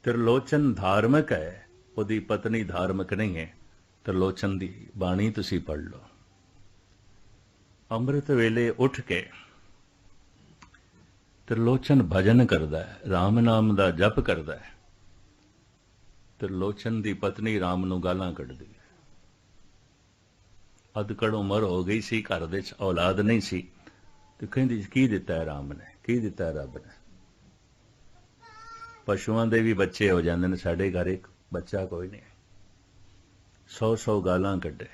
त्रिलोचन धार्मिक है, ਉਹਦੀ ਪਤਨੀ ਧਾਰਮਿਕ ਨਹੀਂ ਹੈ। त्रिलोचन ਦੀ ਬਾਣੀ ਤੁਸੀਂ ਪੜ੍ਹ ਲਓ। ਅੰਮ੍ਰਿਤ ਵੇਲੇ ਉੱਠ ਕੇ त्रिलोचन भजन करता है, राम नाम का जप करता है। त्रिलोचन की पत्नी राम नूं गालां कढ़दी है। अधकड़ उम्र हो गई सी, घर दे औलाद नहीं सी, ते कहंदी की दिता है राम ने, की दिता है रब ने। पशुआं दे भी बच्चे हो जांदे ने, साडे घर एक बच्चा कोई नहीं। 100 गालां कढ़े,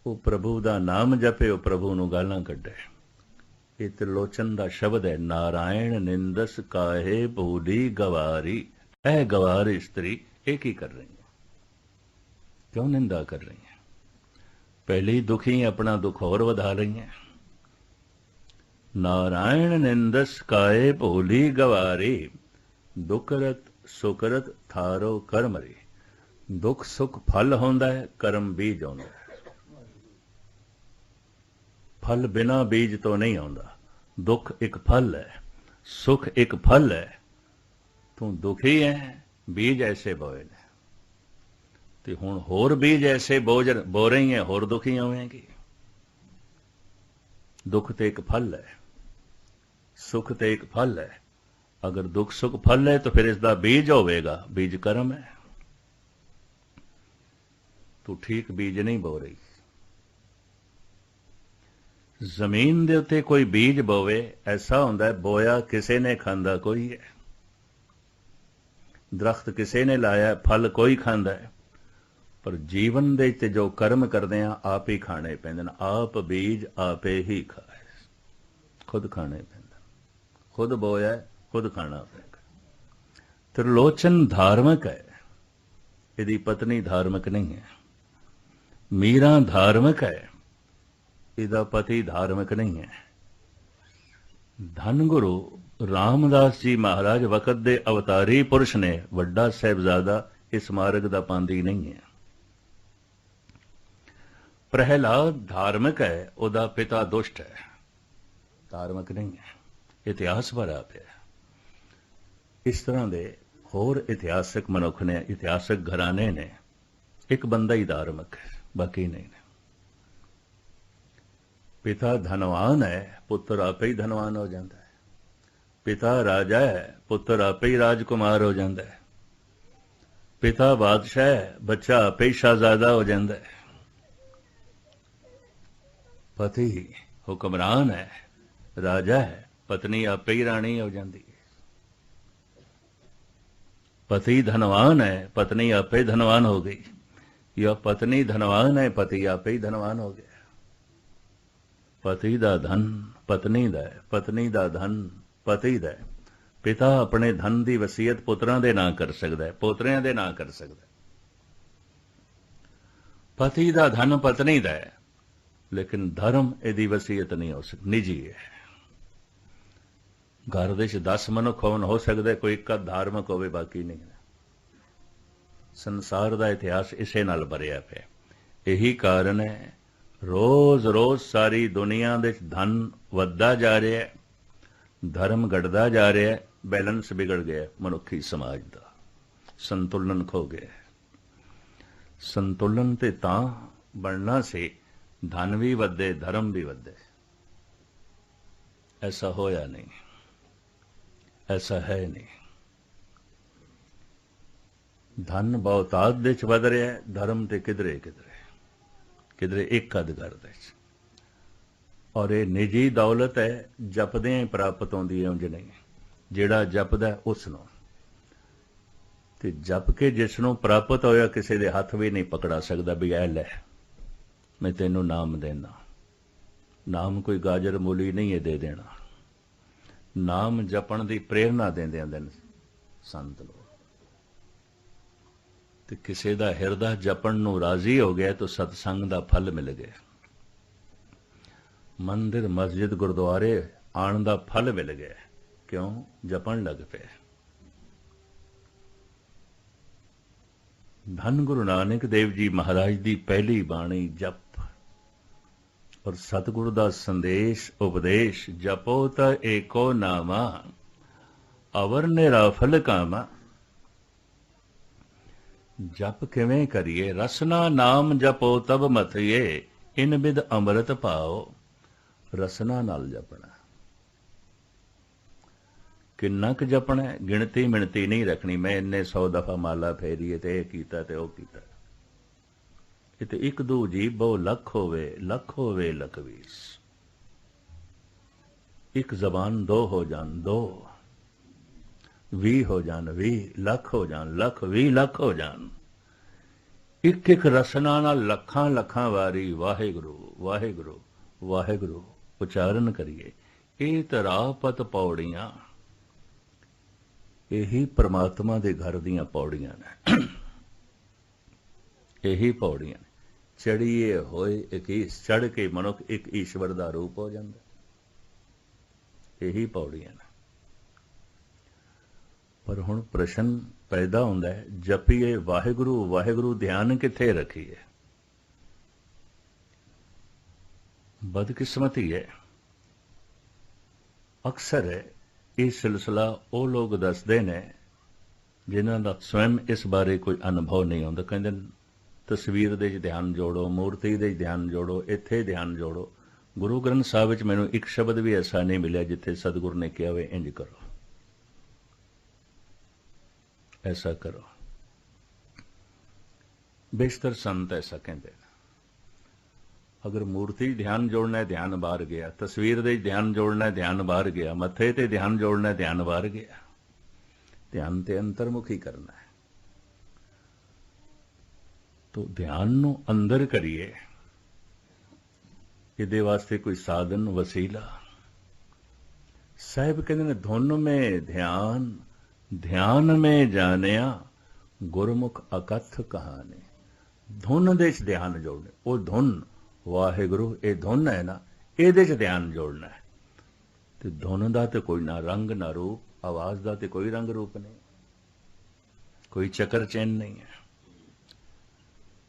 वो प्रभु दा नाम जपे, वो प्रभु नूं गालां कढ़े। ये त्रिलोचन का शब्द है, नारायण निंदस काहे भूली गवारी। ऐ गवार स्त्री ये की कर रही है, क्यों निंदा कर रही है? पहले ही दुखी अपना दुख और बढ़ा रही है। नारायण निंदस काहे भूली गवारी, दुखरत सुकरत थारो कर्मरी। दुख सुख फल होंदा है, कर्म बीज आउंदा है। फल बिना बीज तो नहीं आउंदा। दुख एक फल है, सुख एक फल है। तू दुखी है, बीज ऐसे बोए ने, ते हुण होर बीज ऐसे बो रही है, होर दुखी होवेंगी। दुख ते एक फल है, सुख ते एक फल है। अगर दुख सुख फल है तो फिर इसका बीज होवेगा, बीज कर्म है। तू ठीक बीज नहीं बो रही। जमीन दे उत्ते कोई बीज बोवे, ऐसा होंदा है बोया किसे ने, खांदा कोई है। दरख्त किसे ने लाया, फल कोई खांदा है। पर जीवन दे ते जो कर्म करते हैं आप ही खाने पैंदे ने। आप बीज आपे ही खाए, खुद खाने पैंदा, खुद बोया खुद खाना पैंदा। त्रिलोचन धार्मिक है, यदि पत्नी धार्मिक नहीं है। मीरा धार्मिक है, इहदा पति धार्मिक नहीं है। धन गुरु रामदास जी महाराज वक़्त दे अवतारी पुरुष ने, वड्डा साहिबजादा इस मार्ग दा पांदी नहीं है। प्रहलाद धार्मिक है, उहदा पिता दुष्ट है, धार्मिक नहीं है। इतिहास भरा पिया। इस तरह दे होर इतिहासक मनुख ने, इतिहासक घराने ने। एक बंदा ही धार्मिक है, बाकी नहीं ने। पिता धनवान है, पुत्र आपे ही धनवान हो जाता है। पिता राजा है, पुत्र आपे ही राजकुमार हो जाता है। पिता बादशाह है, बच्चा आपे ही शाहजादा हो जाता है। पति हुक्मरान है, राजा है, पत्नी आपे ही रानी हो जाती है। पति धनवान है, पत्नी आपे धनवान हो गई, या पत्नी धनवान है, पति आपे ही धनवान हो गया। पति दा धन पत्नी दा है, पत्नी दा धन पति दा है। पिता अपने धन की वसीयत पुत्रां दे नां कर सकता है, पोतरियां दे नां कर सकता है। पति दा धन पत्नी दा है, लेकिन धर्म इहदी वसीयत नहीं हो सकती, निजी है। घर दे 10 मनुख होवन, हो सकता है कोई एक धार्मिक होवे, बाकी नहीं। संसार का इतिहास इसे नाल भरिया पिया। यही कारण है रोज रोज सारी दुनिया दे धन वधदा जा रहा है, धर्म घटदा जा रहा है, बैलेंस बिगड़ गया मनुखी समाज का, संतुलन खो गया। संतुलन ते तां बनना से धन भी वधे, धर्म भी वधे। ऐसा होया नहीं, ऐसा है नहीं। धन बहुतात दे च वध रहा है, धर्म ते किधरे किधरे किधरे एक अध घर दे। और ये निजी दौलत है, जपदे ही प्राप्त होंदी है, उंज नहीं। जिहड़ा जपदा उसनों, ते जप के जिसनों प्राप्त होया किसी दे हथ भी नहीं पकड़ा सकता भी ऐ लै मैं तेनों नाम देना। नाम कोई गाजर मूली नहीं है दे देना। नाम जपण की प्रेरणा देंदे हैं संत लोग। ते किसी दा हिरदा जपण नूं राजी हो गया तो सतसंग दा फल मिल गया। मंदिर मस्जिद गुरुद्वारे आण दा फल मिल गया। क्यों? जपण लग पे। धन गुरु नानक देव जी महाराज दी पहली बाणी जप और सतगुरु दा संदेश उपदेश, जपो त एको नामा अवर निराफल कामा। जप किवें करिए, रसना नाम जपो तब मथिए, इन बिद अमृत पाओ। रसना नाल जपना, किन्ना क जपना है, गिणती मिणती नहीं रखनी। मैं इन्ने 100 दफा माला फेरी है, ते कीता ते ओ कीता। ये ते एक दो जीव बहु लख होवे लख बीस। एक जबान दो हो जान दो, 20 हो जान 20, लख हो जान लख, 20 लख हो जान। एक एक रसना नाल लखां लखां वारी वाहिगुरु वाहिगुरु वाहिगुरु उचारण करिए। ਇਹ ਤਰਾਪਤ ਪੌੜੀਆਂ, ਇਹੀ परमात्मा ਦੇ घर ਦੀਆਂ ਪੌੜੀਆਂ ਨੇ। ਇਹੀ ਪੌੜੀਆਂ ਨੇ। ਚੜੀਏ ਹੋਏ ਇਕੀਸ, ਚੜ ਕੇ ਮਨੁੱਖ ਇੱਕ ਈਸ਼ਵਰ ਦਾ ਰੂਪ ਹੋ ਜਾਂਦਾ। ਇਹੀ ਪੌੜੀਆਂ ਨੇ। ਪਰ ਹੁਣ ਪ੍ਰਸ਼ਨ ਪੈਦਾ ਹੁੰਦਾ ਹੈ, ਜਪੀਏ ਵਾਹਿਗੁਰੂ ਵਾਹਿਗੁਰੂ, ਧਿਆਨ ਕਿੱਥੇ ਰੱਖੀਏ? ਬਦਕਿਸਮਤੀ ਹੈ। ਅਕਸਰ ਇਹ ਸਿਲਸਿਲਾ ਉਹ ਲੋਕ ਦੱਸਦੇ ਨੇ ਜਿਨ੍ਹਾਂ ਦਾ ਸਵੈਮ ਇਸ ਬਾਰੇ ਕੋਈ ਅਨੁਭਵ ਨਹੀਂ ਹੁੰਦਾ। ਕਹਿੰਦੇ ਤਸਵੀਰ ਦੇ 'ਚ ਧਿਆਨ ਜੋੜੋ, ਮੂਰਤੀ ਦੇ 'ਚ ਧਿਆਨ ਜੋੜੋ, ਇੱਥੇ ਧਿਆਨ ਜੋੜੋ। ਗੁਰੂ ਗ੍ਰੰਥ ਸਾਹਿਬ ਵਿੱਚ ਮੈਨੂੰ ਇੱਕ ਸ਼ਬਦ ਵੀ ਐਸਾ ਨਹੀਂ ਮਿਲਿਆ ਜਿੱਥੇ ਸਤਿਗੁਰ ਨੇ ਕਿਹਾ ਵੇ ਇੰਜ ਕਰੋ, ऐसा करो। बेशतर संत ऐसा कहते हैं। अगर मूर्ति ध्यान जोड़ना है, ध्यान बाहर गया। तस्वीर दे ध्यान जोड़ना है, ध्यान बाहर गया। मथे ते ध्यान जोड़ना है, ध्यान बाहर गया। ध्यान ते अंतर्मुखी करना है। तो ध्यान नू अंदर करिए। इहदे वास्ते कोई साधन वसीला साहिब कहते ने, धुन में ध्यान ध्यान में जानिया, गुरमुख अकथ कहानी। धुन दे च ध्यान जोड़ने। वो धुन वाहिगुरु, ये धुन है ना, ਇਹਦੇ 'ਚ ध्यान जोड़ना है। तो धुन ਦਾ तो कोई ना रंग ना रूप, आवाज ਦਾ तो कोई रंग रूप नहीं, कोई चक्कर चैन नहीं है।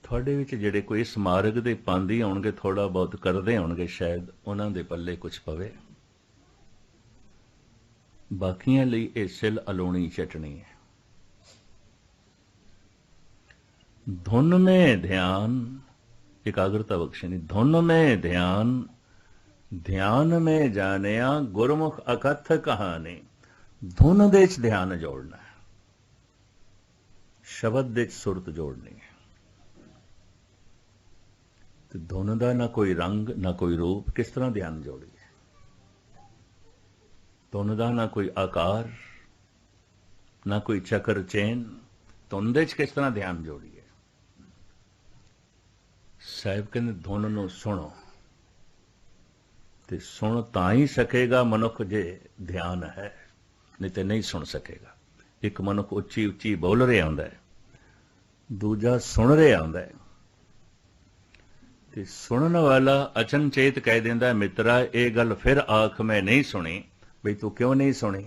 ਤੁਹਾਡੇ ਵਿੱਚ ਜਿਹੜੇ ਕੋਈ ਇਸ ਮਾਰਗ ਦੇ ਪਾਂਦੀ ਹੋਣਗੇ, ਥੋੜਾ ਬਹੁਤ ਕਰਦੇ ਹੋਣਗੇ, ਸ਼ਾਇਦ ਉਹਨਾਂ ਦੇ ਪੱਲੇ ਕੁਝ ਪਵੇ। बाकियां ਲਈ ਇਹ सिल अलोनी चटनी है। धुन में ध्यान, एकाग्रता बख्शनी। धुन में ध्यान ध्यान में जानिया, गुरमुख अकथ कहानी। धुन दे च ध्यान जोड़ना है, शब्द दे च सुरत जोड़नी है। तो धुन का ना कोई रंग ना कोई रूप, किस तरह ध्यान जोड़िए? धुन का ना कोई आकार ना कोई चक्कर चैन, धुन दे च किस तरह ध्यान जोड़िए? साहिब कहते धुन नूं सुनो, ते सुन तां ही सकेगा मनुख जे ध्यान है, नहीं तो नहीं सुन सकेगा। एक मनुख उच्ची उच्ची बोल रहा होंदा है, दूजा सुन रहा होंदा है। ते सुनन वाला अचनचेत कह दिंदा, मित्रा ये गल फिर आख मैं नहीं सुनी। बई तू क्यों नहीं सुनी?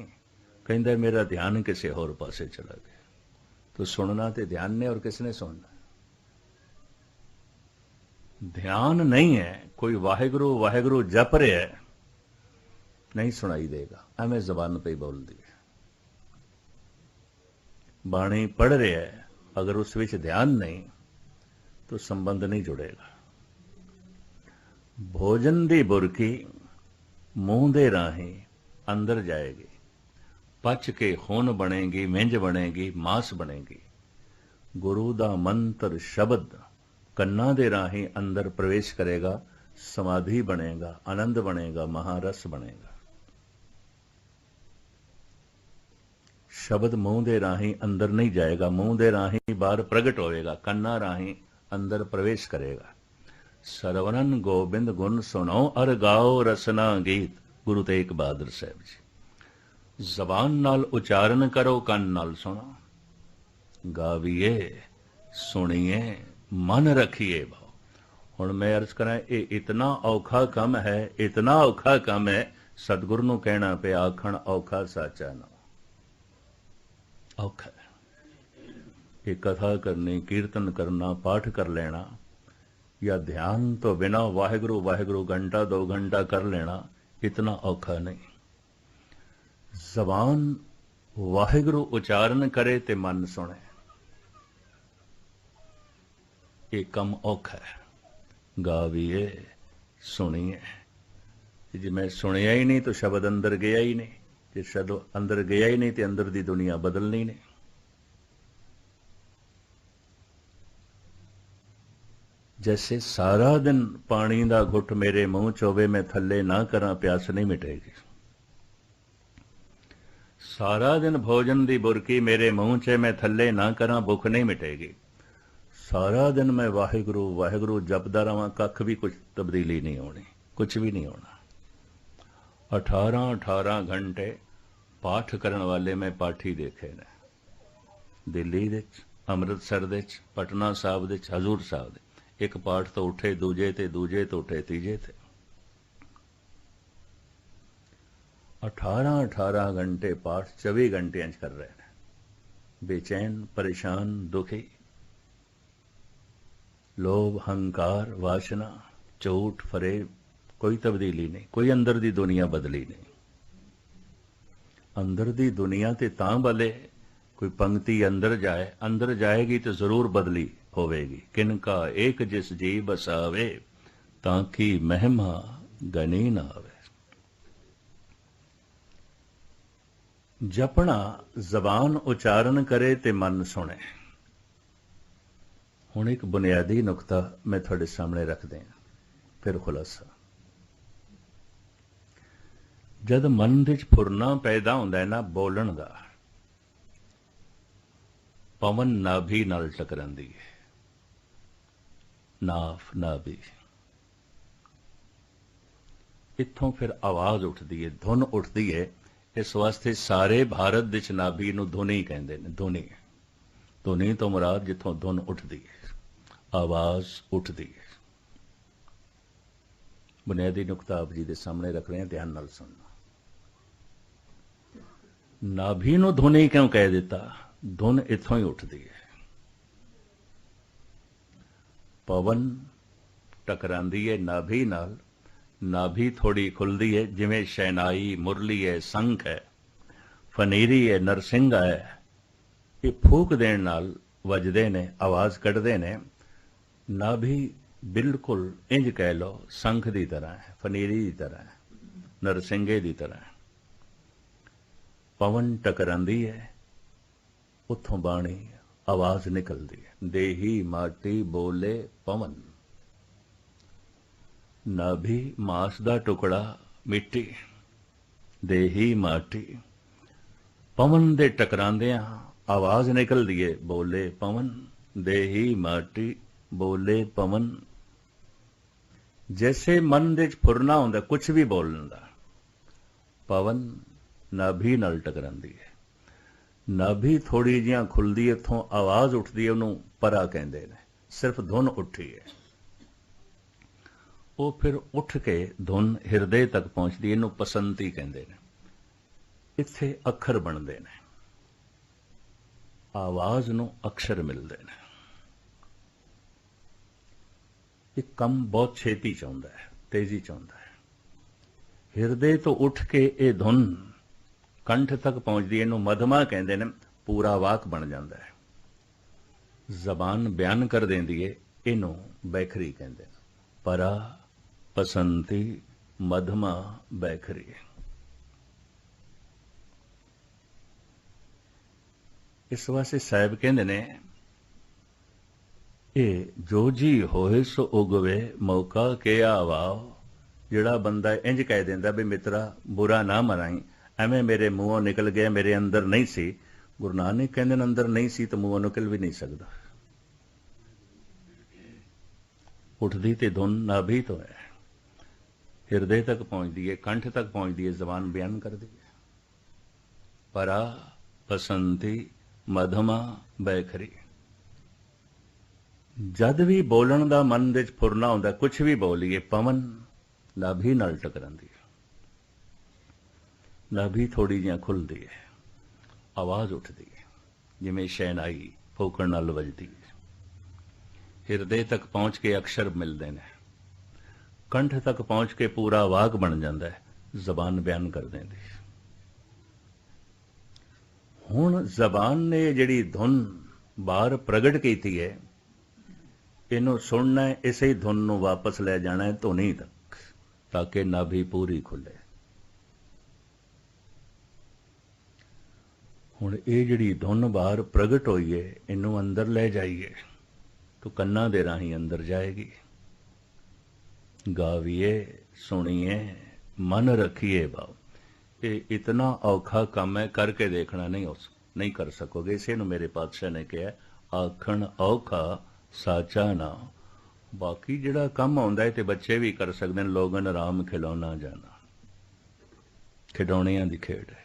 कहता मेरा ध्यान किसी होर पासे चला गया। तो सुनना तो ध्यान ने, और किसने सुनना? ध्यान नहीं है। कोई वाहिगुरु वाहिगुरु जप रहा है, नहीं सुनाई देगा, एवं जबान पे बोल दी। बाणी पढ़ रहा है, अगर उस विच ध्यान नहीं तो संबंध नहीं जुड़ेगा। भोजन दी बुरकी मूंह दे राही अंदर जाएगी, पच के खून बनेगी, मिंज बनेगी, मांस बनेगी। गुरु दा मंत्र शब्द कन्ना दे राही अंदर प्रवेश करेगा, समाधि बनेगा, आनंद बनेगा, महारस बनेगा। शब्द मुंह दे राही अंदर नहीं जाएगा, मुंह दे राही बाहर प्रगट होएगा, कन्ना राही अंदर प्रवेश करेगा। सरवणन गोबिंद गुण सुनो, अर गाओ रसना गीत। गुरु तेग बहादुर साहब जी। जबान नाल उचारण करो, कन नाल सुनो, गावीए सुनिए, मन रखिए भाव। हुण मैं अर्ज करा, ये इतना औखा काम है, इतना औखा काम है, सतगुरु नूं कहना पे आखण औखा साचा ना औखा है। ये कथा करनी, कीर्तन करना, पाठ कर लेना, या ध्यान तो बिना वाहिगुरु वाहिगुरु घंटा 2 घंटा कर लेना, इतना औखा नहीं। जबान वाहिगुरु उचारण करे ते मन सुने। ये कम औखा है, गावीए सुनिए। जे मैं सुनिया ही नहीं तो शब्द अंदर गया ही नहीं, जे शब्द अंदर गया ही नहीं तो अंदर दी दुनिया बदलनी नहीं। जैसे सारा दिन पानी दा घुट मेरे मुंह च होवे, मैं थल्ले ना करा प्यास नहीं मिटेगी। सारा दिन भोजन दी बुरकी मेरे मुंह च, मैं थल्ले ना करा भुख नहीं मिटेगी। सारा दिन मैं वाहिगुरु वाहिगुरु जपदा रहां, कख भी कुछ तब्दीली नहीं होनी, कुछ भी नहीं होना। 18 घंटे पाठ करन वाले मैं पाठी देखे ने, दिल्ली दे अमृतसर दे पटना साहब दे हजूर साहब दे। एक पाठ तो उठे दूजे ते, दूजे तो उठे तीजे ते। 18 घंटे पाठ 24 घंटे कर रहे हैं, बेचैन परेशान दुखी। लोभ हंकार वासना झूठ फरेब कोई तब्दीली नहीं, कोई अंदर दी दुनिया बदली नहीं। अंदर दी दुनिया ते तां बले कोई पंक्ति अंदर जाए, अंदर जाएगी तो जरूर बदली होवेगी। किनका एक जिस जी बसावे, ताकि महिमा गनी ना आवे। जपना जबान उचारण करे ते मन सुने। हुण एक बुनियादी नुकता मैं थोड़े सामने रख दें, फिर खुलासा। जद मन विच फुरना पैदा हुंदा है ना बोलण दा, पवन नाभि नाल टकरांदी है। नाफ नाभि, इत्थों फिर आवाज उठदी है, धुन उठदी है। इस वास्ते सारे भारत विच नाभि नूं धुनी कहंदे ने। धुनी, धुनी तो मुराद जिथों धुन उठदी है, आवाज उठदी है। बुनियादी नुकता आप जी दे सामने रख रहे हैं, ध्यान नाल सुनना। नाभि नूं धुनी क्यों कह दिता? धुन इथों ही उठदी है। पवन टकरांदी है नाभि नाल, नाभि थोड़ी खुलदी है, जिवें शहनाई मुरली है, संख है, फनीरी है, नरसिंघा है। ये फूक देण नाल वजदे ने, आवाज कढ़दे ने। नाभि बिल्कुल इंज कह लो संख दी तरह है, फनीरी दी तरह है, नरसिंघे दी तरह है। पवन टकरांदी है, उथों बाणी आवाज निकलदी है। देही माटी बोले पवन। नाभि मांस दा टुकड़ा मिट्टी, देही माटी। पवन दे टकरांदियां आवाज निकलदी है, बोले पवन। देही माटी बोले पवन। जैसे मन दे फुरना हुंदा कुछ भी बोलण दा, पवन नाभि नाल टकरांदी है। नाभि थोड़ी जिहां खुलदी है, इथों आवाज उठदी है, उहनूं परा कहंदे ने। सिर्फ धुन उठी है, वो फिर उठ के धुन हिरदे तक पहुंचदी है, इहनूं पसंती कहंदे ने। इत्थे अखर बनदे ने, आवाज नूं अक्षर मिलदे ने। ये कम बहुत छेती चाहुंदा है, तेजी चाहुंदा है। हिरदे तो उठ के ये धुन कंठ तक पहुंचदी है, इहनूं मधमा कहंदे ने। पूरा वाक बन जांदा है, जबान बयान कर देंदी है, इहनूं बैखरी कहंदे ने। परा पसंती मधमा बैखरी। इस वास्ते साहिब कहंदे ने, ये जो जी होए सो उगवे मौका के आवाओ। जिहड़ा बंदा इंज कह देंदा भी मित्रा बुरा ना मनाई, एवें मेरे मुंहों निकल गया, मेरे अंदर नहीं सी। गुरु नानक कहंदे अंदर नहीं सी तो मुंहों निकल भी नहीं सकदा। उठदी ते धुन नाभि तो है, हिरदे तक पहुंचदी है, कंठ तक पहुंचदी है, जबान बयान करदी है। परा पसंती मधमा बैखरी। जद भी बोलण दा मन दे फुरना हुंदा, कुछ भी बोलीए, पवन नाभि नाल टकरांदी है। नाभि थोड़ी जिहां खुलदी है, आवाज उठदी है, जिवें शहनाई फूकण नाल वजदी है। हिरदे तक पहुंच के अक्षर मिलदे ने, कंठ तक पहुंच के पूरा वाक बन जाता है, जबान बयान कर देंदी। ਹੁਣ ਜ਼ਬਾਨ ਨੇ ਜਿਹੜੀ ਧੁਨ ਬਾਹਰ ਪ੍ਰਗਟ ਕੀਤੀ ਹੈ, ਇਹਨੂੰ ਸੁਣਨਾ ਹੈ, ਇਸੇ ਧੁਨ ਨੂੰ ਵਾਪਸ ਲੈ ਜਾਣਾ ਹੈ ਧੁਨੀ ਤੱਕ, ਤਾਂ ਕਿ ਨਾਭੀ ਪੂਰੀ ਖੁੱਲੇ। ਹੁਣ ਇਹ ਜਿਹੜੀ ਧੁਨ ਬਾਹਰ ਪ੍ਰਗਟ ਹੋਈ ਹੈ, ਇਹਨੂੰ ਅੰਦਰ ਲੈ ਜਾਈਏ ਤਾਂ ਕੰਨਾਂ ਦੇ ਰਾਹੀਂ ਅੰਦਰ ਜਾਏਗੀ। ਗਾਵੀਏ, ਸੁਣੀਏ, ਮਨ ਰੱਖੀਏ ਭਾਵ। ਇਹ ਇਤਨਾ ਔਖਾ ਕੰਮ ਹੈ, ਕਰਕੇ ਦੇਖਣਾ ਨਹੀਂ ਕਰ ਸਕੋਗੇ। ਇਸੇ ਨੂੰ ਮੇਰੇ ਪਾਤਸ਼ਾਹ ਨੇ ਕਿਹਾ, ਆਖਣ ਔਖਾ ਸਾਚਾ ਨਾ। ਬਾਕੀ ਜਿਹੜਾ ਕੰਮ ਆਉਂਦਾ ਹੈ ਤੇ ਬੱਚੇ ਵੀ ਕਰ ਸਕਦੇ ਨੇ। ਲੋਗਨ ਰਾਮ ਖਿਡੌਣਾ ਜਾਣਾ, ਖਿਡੌਣਿਆਂ ਦੀ ਖੇਡ ਹੈ।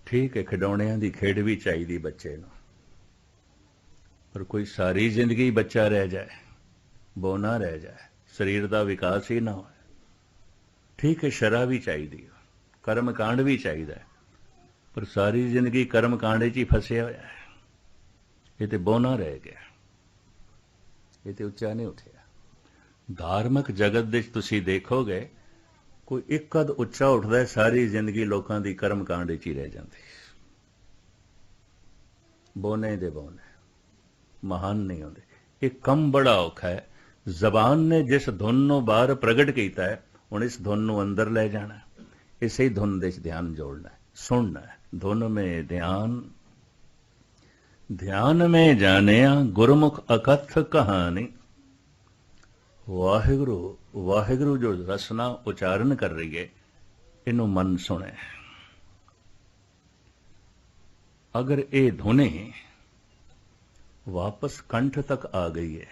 ਠੀਕ ਹੈ, ਖਿਡੌਣਿਆਂ ਦੀ ਖੇਡ ਵੀ ਚਾਹੀਦੀ ਬੱਚੇ ਨੂੰ, ਪਰ ਕੋਈ ਸਾਰੀ ਜ਼ਿੰਦਗੀ ਬੱਚਾ ਰਹਿ ਜਾਏ, ਬੋਨਾ ਰਹਿ ਜਾਏ, ਸਰੀਰ ਦਾ ਵਿਕਾਸ ਹੀ ਨਾ ਹੋਏ। ਠੀਕ ਹੈ, ਸ਼ਰ੍ਹਾ ਵੀ ਚਾਹੀਦੀ ਹੈ, ਕਰਮ ਕਾਂਡ ਵੀ ਚਾਹੀਦਾ ਹੈ, ਪਰ ਸਾਰੀ ਜ਼ਿੰਦਗੀ ਕਰਮ ਕਾਂਡ 'ਚ ਹੀ ਫਸਿਆ ਹੋਇਆ ਹੈ। ਇਹ ਤੇ ਬੋਨਾ ਰਹਿ ਗਿਆ, ਇਹ ਤੇ ਉੱਚਾ ਨਹੀਂ ਉੱਠਿਆ। ਧਾਰਮਿਕ ਜਗਤ ਦੇ ਵਿੱਚ ਤੁਸੀਂ ਦੇਖੋਗੇ, ਕੋਈ ਇੱਕ ਅੱਧ ਉੱਚਾ ਉੱਠਦਾ ਹੈ, ਸਾਰੀ ਜ਼ਿੰਦਗੀ ਲੋਕਾਂ ਦੀ ਕਰਮ ਕਾਂਡ 'ਚ ਹੀ ਰਹਿ ਜਾਂਦੀ। ਬੋਨੇ ਦੇ ਬੋਨੇ ਮਹਾਨ ਨਹੀਂ ਹੁੰਦੇ। ਇਹ ਕੰਮ ਬੜਾ ਔਖਾ ਹੈ। ਜ਼ਬਾਨ ਨੇ ਜਿਸ ਧੁਨ ਨੂੰ ਬਾਹਰ ਪ੍ਰਗਟ ਕੀਤਾ ਹੈ, ਹੁਣ ਇਸ ਧੁਨ ਨੂੰ ਅੰਦਰ ਲੈ ਜਾਣਾ, ਇਸੇ ਧੁਨ ਦੇ ਵਿੱਚ ਧਿਆਨ ਜੋੜਨਾ, ਸੁਣਨਾ। ਧੁਨ ਮੇਂ ਧਿਆਨ, ਧਿਆਨ ਮੇਂ ਜਾਣਿਆ, ਗੁਰਮੁਖ ਅਕਥ ਕਹਾਣੀ। ਵਾਹਿਗੁਰੂ ਵਾਹਿਗੁਰੂ ਜੋ ਰਸਨਾ ਉਚਾਰਨ ਕਰ ਰਹੀ ਹੈ, ਇਹਨੂੰ ਮਨ ਸੁਣੇ। ਅਗਰ ਇਹ ਧੁਨੀ ਵਾਪਸ ਕੰਠ ਤੱਕ ਆ ਗਈ ਹੈ,